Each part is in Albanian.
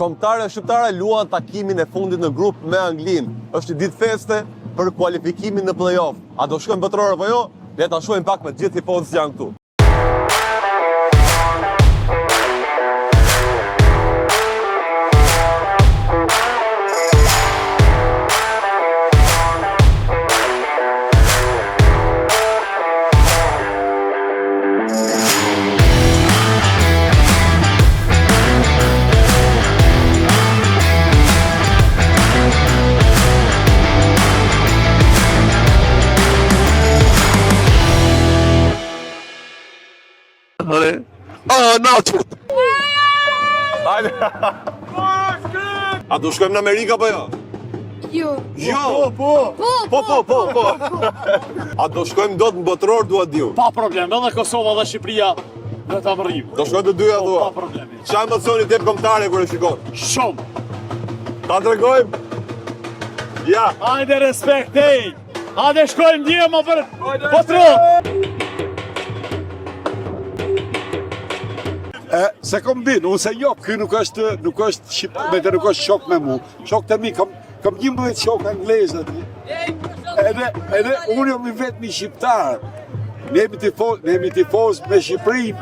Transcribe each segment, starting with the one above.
Kombëtarët shqiptare luan takimin e fundit në grup me Anglinë. Është një ditë feste për kualifikimin në play-off. A do shkojmë botëror apo jo? Le ta shohim pak me gjithë tifozët që janë këtu. Nacho! Hajde! A do shkojmë në Amerikë apo jo? Jo. Jo! Po! A do shkojmë dot në botëror, dua diu? Pa problem, edhe Kosova dhe Shqipëria dhe ta mërrim. Do shkojmë të dyja thua? Pa problemi. Qa emocioni t'jep kombëtare kur e shikon? Shumë! Ta tregojmë? Ja! Hajde respekt, ej! Hajde shkojmë dje më për botëror! Se kom bin, unë se jo, kjo nuk është shok me mu. Shok të mi, kom 11 shok anglezët. Edhe unë jam i vetë mi shqiptar. Ne jemi tifoz me Shqipërinë.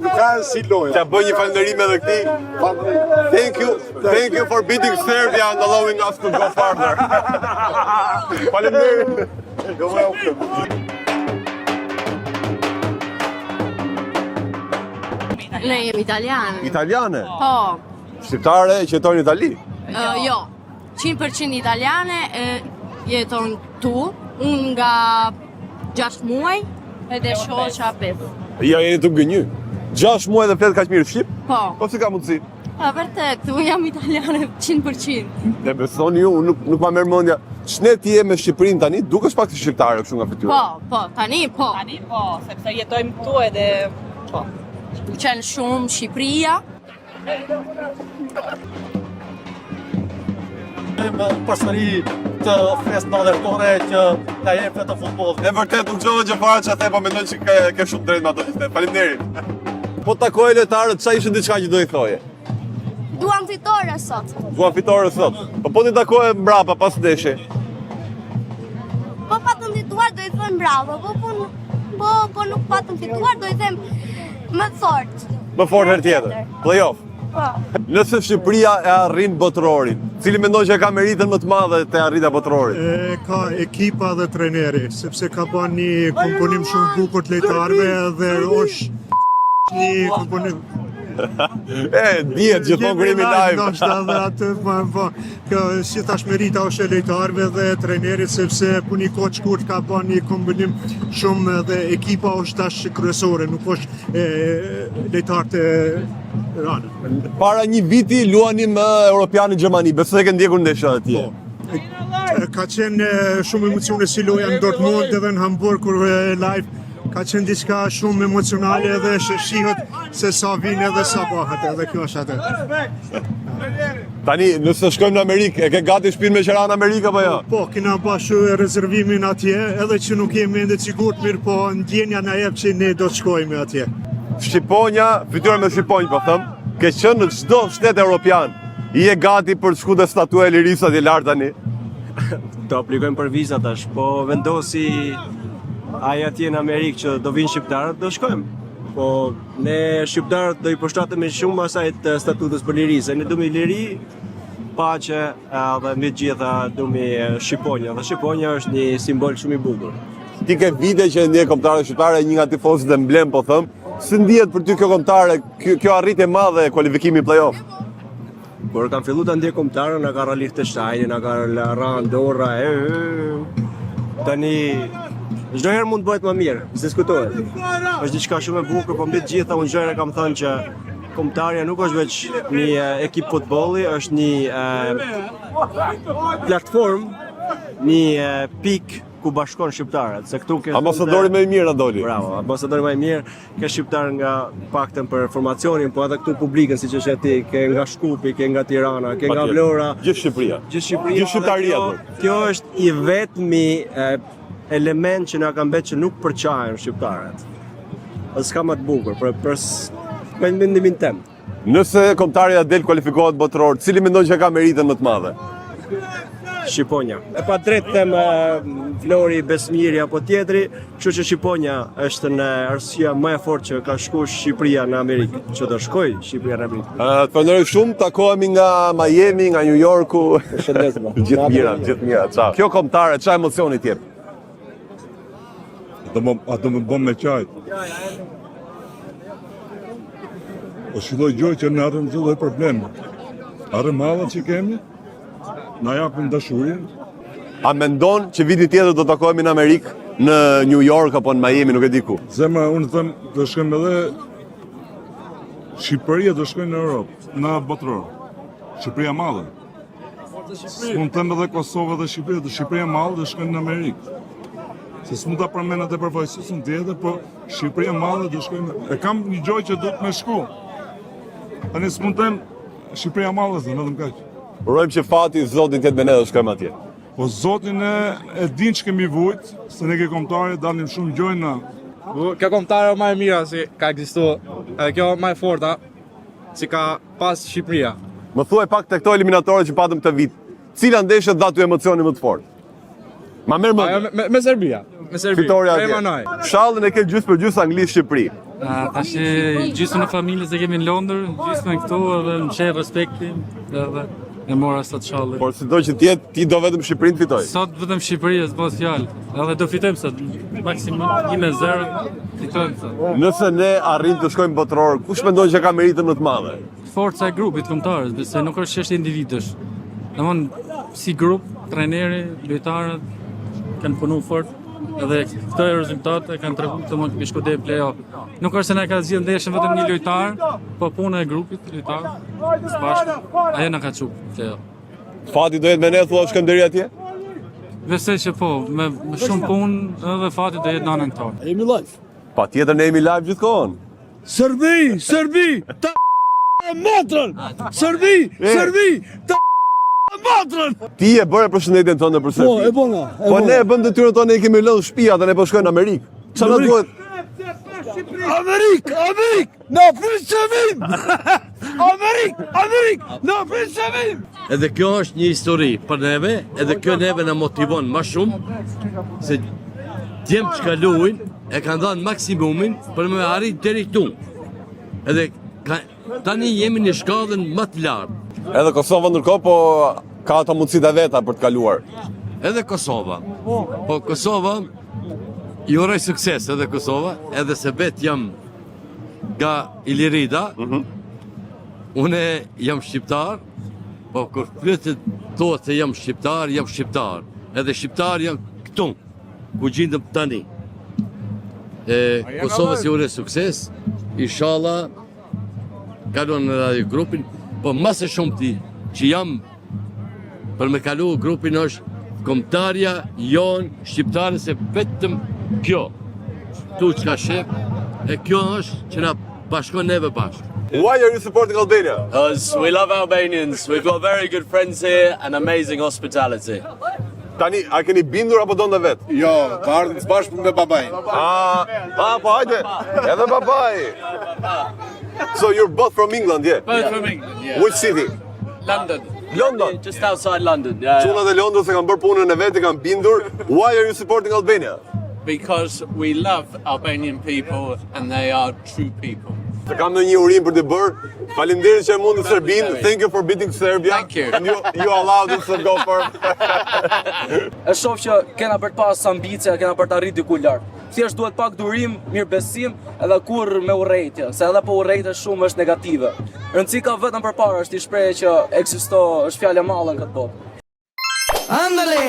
Nuk ka si loja. Qa bëj një falënderim edhe këti? Thank you for beating Serbia and allowing us to go further. Faleminderit. You're welcome. Ne jemi italiane. Italiane? Po. Shqiptare që jetojnë në Itali? Jo. 100% italiane jeton tu. Unë nga 6 muaj edhe shoqa 5. Ja, jeni të gënjy. 6 muaj dhe flet kaq mirë shqip? Po. Po si ka mundësi? Vërtet, unë jam italiane 100%. Ne besoni ju, nuk ma merr mendja. Ç'ne ti je me Shqipërinë tani? Dukesh pak si shqiptare kështu nga fytyra. Po, tani po, sepse jetojmë këtu edhe po. Më qenë shumë Shqipëria. Përsëri të fest ndërkombëtare që na jep të futbollit. E vërtet nuk gjohet gjë fare çfarë the, po mendoj se ke shumë drejt me ato që the. Faleminderit. Po takoj lojtarët, ç'a ishte diçka që do i thoje? Duam fitore sot. Duam fitore sot. Po ti takoje mbrapa pas ndeshje. Po patëm fituar do i them bravo, po nuk patëm fituar do i them më fort. Më fort herë tjetër. Play-off. Po. Nëse Shqipëria e arrin botërorin, cili mendon që ka meritën më të madhe të arritja botërorit? Ka ekipa dhe treneri, sepse ka bën një komponim shumë bukur të lojtarëve dhe është një komponim. Dihet gjithmonë kur jemi live. Dhe atë, po, si tash merita është e lojtarëve dhe trenerit, sepse puni koç Kurt ka bën një kombinim shumë dhe ekipa është tash kryesore, nuk është lojtarët e Ranës. Para një viti luani me Europianin Gjermani, besoj se ke ndjekur ndeshjet atje. Ka qenë shumë emocione si loja në Dortmund edhe në Hamburg kur live. Ka qenë diçka shumë emocionale dhe shihet se sa vinë edhe sa bëhet, edhe kjo është atë. Tani, nëse shkojmë në Amerikë, e ke gati shtëpinë me qira në Amerikë apo jo? Po, kena pashu rezervimin atje, edhe që nuk jemi ende sigurt mirë, po ndjenja na jep që ne do të shkojmë atje. Shqiponja, fytyra me shqiponjë po them, ke qenë në çdo shtet evropian. I e gati për të shkuar te statua e lirisë atje lart tani? Do aplikojmë për viza tash, po vendosi ai atje në Amerikë që do vinë shqiptarët, do shkojmë. Po ne shqiptarët do i përshtatemi shumë asaj të statutës për lirisë. Ne duam liri, paqe dhe mbi të gjitha duam shqiponja. Dhe shqiponja është një simbol shumë i bukur. Ti ke vite që ndje kombëtare shqiptare, një nga tifozët e mblem po them. Si ndihet për ty kjo kombëtare, kjo arritje e madhe e kualifikimit play-off? Kur kam filluar ta ndjej kombëtarën, na ka ra Liechtenstein, na ka ra Andorra. Tani çdo herë mund të bëhet më mirë, diskutohet. Është diçka shumë e bukur, po mbi të gjitha unë çdo herë kam thënë që kombëtarja nuk është veç një ekip futbolli, është një platformë, një pikë ku bashkon shqiptarët, se këtu ke ambasadori më i mirë na doli. Bravo, ambasadori më i mirë, ke shqiptar nga paktën për formacionin, po edhe këtu publikën siç është ti, ke nga Shkupi, ke nga Tirana, ke nga Vlora, gjithë Shqipëria. Gjithë Shqiptaria. Kjo është i vetmi element që na ka mbet që nuk përçahen shqiptarët. S'ka më të bukur, për mendimin tim. Nëse kombëtarja del kualifikohet botëror, cili mendon që ka meritën më të madhe? Shqiponja. E pa drejt them Flori, Besmiri apo tjetri, kështu që Shqiponja është në arsyeja më e fortë që ka shkuar Shqipëria në Amerikë, që do shkoj Shqipëria në Amerikë. Të falenderoj shumë, takohemi nga Miami, nga New Yorku. Shëndet. Gjithë mira, ciao. Kjo kombëtare, çfarë emocioni t'jep? A do më bëm me qajt. Po shilloj gjoj që në arëm gjithë dhe probleme. Arëm hallat që kemi, na japin dashurin. A mendon që viti tjetër do takohemi në Amerikë, në New York apo në Miami, nuk e di ku? Zemra, unë them, do shkojmë edhe Shqipëria do shkojnë në Europë, në botëror. Shqipëria madhe. Unë them edhe Kosovë dhe Shqipëria, do Shqipëria madhe do shkojnë në Amerikë. Se s'mund ta përmend atë përfaqësuesin tjetër, po Shqipëria madhe do shkojnë. E kam një gjë që do të më shku. Tani s'mund të them Shqipëria madhe, vetëm kaq. Urojmë që fati Zotin t'jetë me ne dhe shkojmë atje. Po Zotin e din që kemi vujt, se ne ke kombëtare dalim shumë gjojna. Kjo kombëtare më e mira si ka ekzistuar. Edhe kjo më e forta si ka pas Shqipëria. Më thuaj pak të këto eliminatore që patëm këtë vit. Cila ndeshje dha ty emocioni më të fortë? Ma merr më Me Serbia. Me Serbi. fitoria atje. Shallën e ke gjysmë për gjysmë Anglisht Shqipëri. Tash gjysmën e familjes e kemi në Londër, gjysmën këtu edhe më sheh respekti edhe e mora sot shallën. Por sido që t'jetë, ti do vetëm Shqipërinë fitoj. Sot vetëm Shqipëria s'bos fjalë. Edhe do fitojmë sot. Maksimum 1-0 fitojmë sot. Nëse ne arrim të shkojmë botëror, kush mendon që ka meritën më të madhe? Forca e grupit kombëtarës, besoj nuk është çështje individësh. Domthon si grup, trajneri, lojtarët kanë punuar fort. Edhe këto rezultate kanë treguar të mund të shkojë deri në play-off. Nuk është se na ka zgjedhur ndeshën vetëm një lojtar, po puna e grupit, lojtar, së bashku. Ajo na ka çuar play-off. Fati do jetë me ne, thua Shkënderi atje? Besoj që po, me shumë punë edhe fati do jetë në anën tonë. Jemi live. Patjetër ne jemi live gjithkohon. Serbi, ta motrën. Serbi, ta motrën. Ti e bëre përshëndetjen tonë për Serbi. Po, e bona. Po ne e bëm detyrën tonë, ne kemi lënë shtëpia dhe ne po shkojmë në Amerikë. Çfarë na duhet? Amerik, na prisëvim. Amerik, na prisëvim. Edhe kjo është një histori për neve, edhe kjo neve na motivon më shumë se djemt që kaluin e kanë dhënë maksimumin për me arrit deri këtu. Edhe tani jemi në shkallën më të lartë. Edhe Kosova ndërkohë po ka ato mundësitë e veta për të kaluar. Edhe Kosova. Po Kosova i uroj sukses edhe Kosova, edhe se vet jam nga Ilirida. Une jam shqiptar, po kur fletet thotë se jam shqiptar, jam shqiptar. Edhe shqiptar jam këtu, ku gjendem tani. Kosova si uroj sukses, inshallah kalon në grupin, po mas e shumë ti që jam për me kalu grupin është kombëtarja jonë shqiptare se vetëm kjo. Tu që ka shep, e kjo është që na bashkon neve bashkë. Why are you supporting Albania? Because we love Albanians. We've got very good friends here and amazing hospitality. Tani, a keni bindur apo do në vetë? Jo, të ardhëm së bashkë me babaj. Po hajde, edhe babaj. So you're both from England, yeah? Both from England, yeah. Which city? London. London? Just outside London, yeah. Çunat e Londrës e kanë bërë punën e vetë, kanë bindur. Why are you supporting Albania? Because we love Albanian people and they are true people. Të kam në një urim për të bërë. Faleminderit që e mundi Serbinë. Thank you for beating Serbia. Thank you. And you allowed us to go for. E shoh që kena për të pas ambicie, kena për të arritur diku lart. Thjesht duhet pak durim, mirëbesim, edhe kur me urrëtie, se edhe po urrëtia shumë është negative. Rëndësika vetëm përpara është i shprehë që ekziston, është fjalë e madhe në këtë botë. Andale!